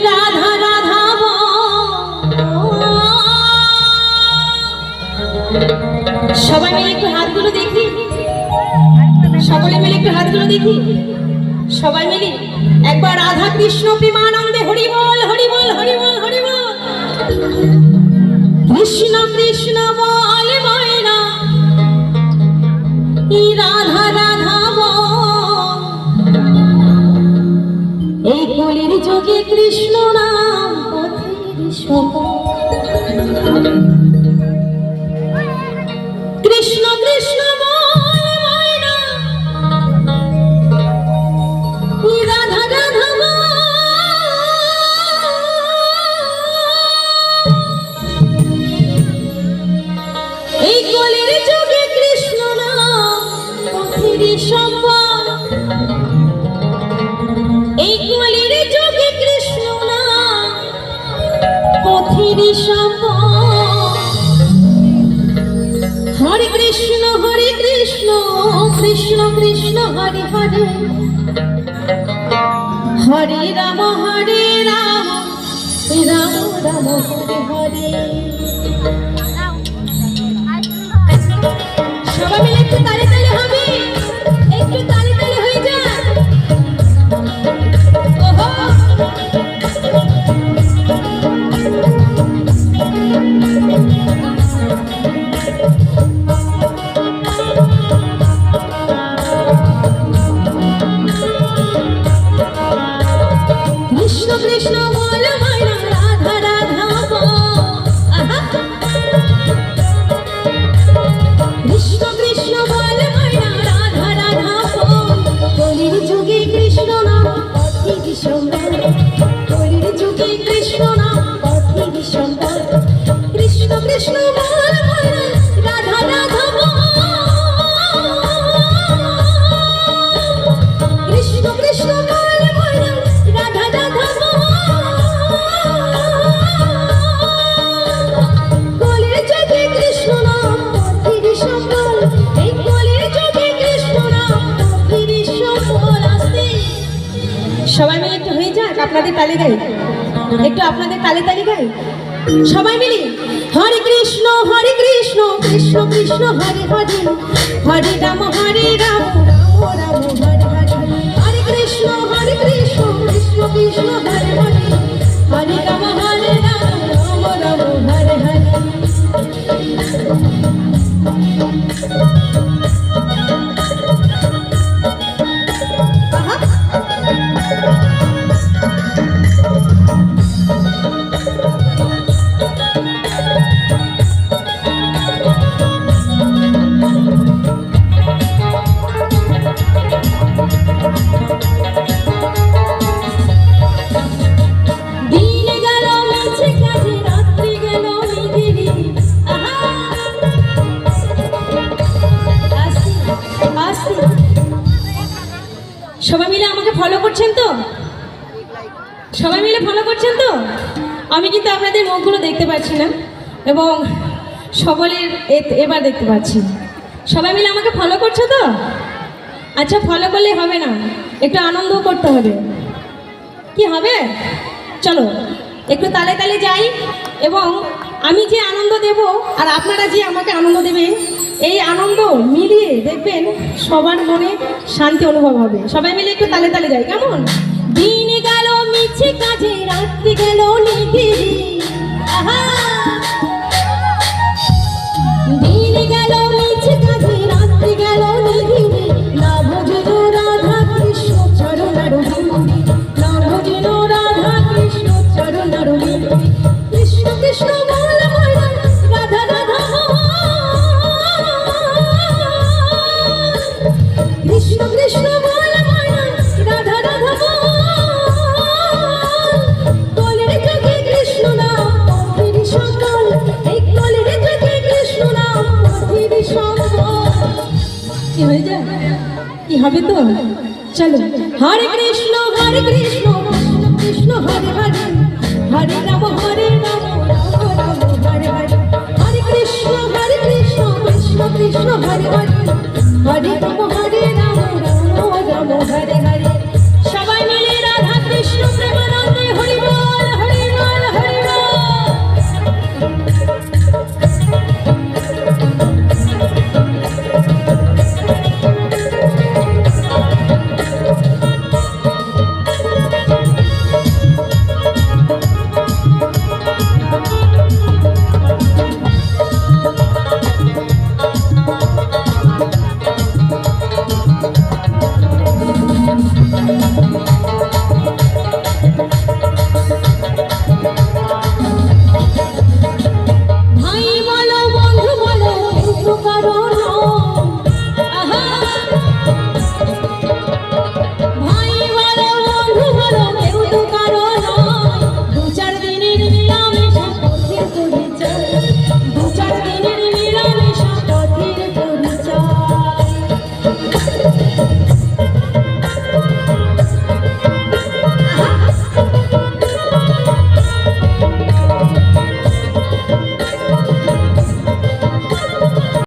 রাধা রাধা সবাই মিলে একটু হাতগুলো দেখি, সকলে মিলে একটু হাতগুলো দেখি, সবাই মিলে একবার রাধা কৃষ্ণ প্রেমানন্দে হরি বল হরি বল হরি বল হরি বল। কৃষ্ণ কৃষ্ণ বল ময়না রাধা রাধা বল, এই কলির যুগে কৃষ্ণ নাম পথের সফল। কৃষ্ণ কৃষ্ণ বল ময়না রাধা রাধা বল, এই কলির যুগে কৃষ্ণ নাম পথের সফল। এই কলির যুগে কৃষ্ণ নাম পথের সফল। হরে কৃষ্ণ কৃষ্ণ কৃষ্ণ হরে হরে, হরে রাম রাম রাম হরে হরে। সবাই মিলে একটু তালে তালে হবে, একটু তালে তালে হয়ে যায়। ওহো কৃষ্ণ কৃষ্ণ বল ময়না রাধা রাধা বল। কৃষ্ণ কৃষ্ণ বল ময়না রাধা রাধা বল, কলির যুগে কৃষ্ণ নাম পথের সফল। কলির যুগে কৃষ্ণ নাম পথের সফল। কৃষ্ণ কৃষ্ণ বল ময়না রাধা রাধা বল। কৃষ্ণ কৃষ্ণ বল ময়না রাধা রাধা বল, কলির যুগে কৃষ্ণ নাম পথের সফল। এই কলির যুগে কৃষ্ণ নাম পথের সফল। আসতে সবাই মিলে একটু হয়ে যাক, আপনাদের তালে গাই, একটু আপনাদের তালে তালে গাই সবাই মিলে। হরে কৃষ্ণ কৃষ্ণ কৃষ্ণ হরে হরে, হরে রাম রাম রাম হরে হরে। হরে কৃষ্ণ কৃষ্ণ কৃষ্ণ হরে হরে, হরে রাম রাম রাম হরে হরে। সবাই মিলে আমাকে ফলো করছেন তো? সবাই মিলে ফলো করছেন তো? আমি কিন্তু আপনাদের মুখগুলো দেখতে পাচ্ছি না এবং সকলের এবার দেখতে পাচ্ছি। সবাই মিলে আমাকে ফলো করছো তো? আচ্ছা, ফলো করলে হবে না, একটু আনন্দ করতে হবে। কি হবে? চলো একটু তালে তালে যাই এবং আমি যে আনন্দ দেব আর আপনারা যে আমাকে আনন্দ দেবেন, এই আনন্দ মিলিয়ে দেখবেন সবার মনে শান্তি অনুভব হবে। সবাই মিলে একটু তালে তালে যাই, কেমন? দিন গেল মিছে কাজে, রাত্রি গেল নিধিরি। আহা, দিন গেল মিছে কাজে, রাত্রি গেল নিধিরি। না বুঝল রাধা কৃষ্ণ চরণার বিন্দু, না বুঝল রাধা কৃষ্ণ চরণার বিন্দু। কৃষ্ণ কৃষ্ণ বল ময়না রাধা রাধা বল, কৃষ্ণ কৃষ্ণ বল ময়না রাধা রাধা বল। কলির যুগে কৃষ্ণ নাম পথের সফল, এই কলির যুগে কৃষ্ণ নাম পথের সফল। কি হয়ে যায়? কি হবে তো? চলো, হরে কৃষ্ণ কৃষ্ণ কৃষ্ণ হরে হরে, হরে রাম রাম রাম হরে হরে। হরে কৃষ্ণ কৃষ্ণ কৃষ্ণ হরে হরে, হরে রাম রাম রাম হরে হরে।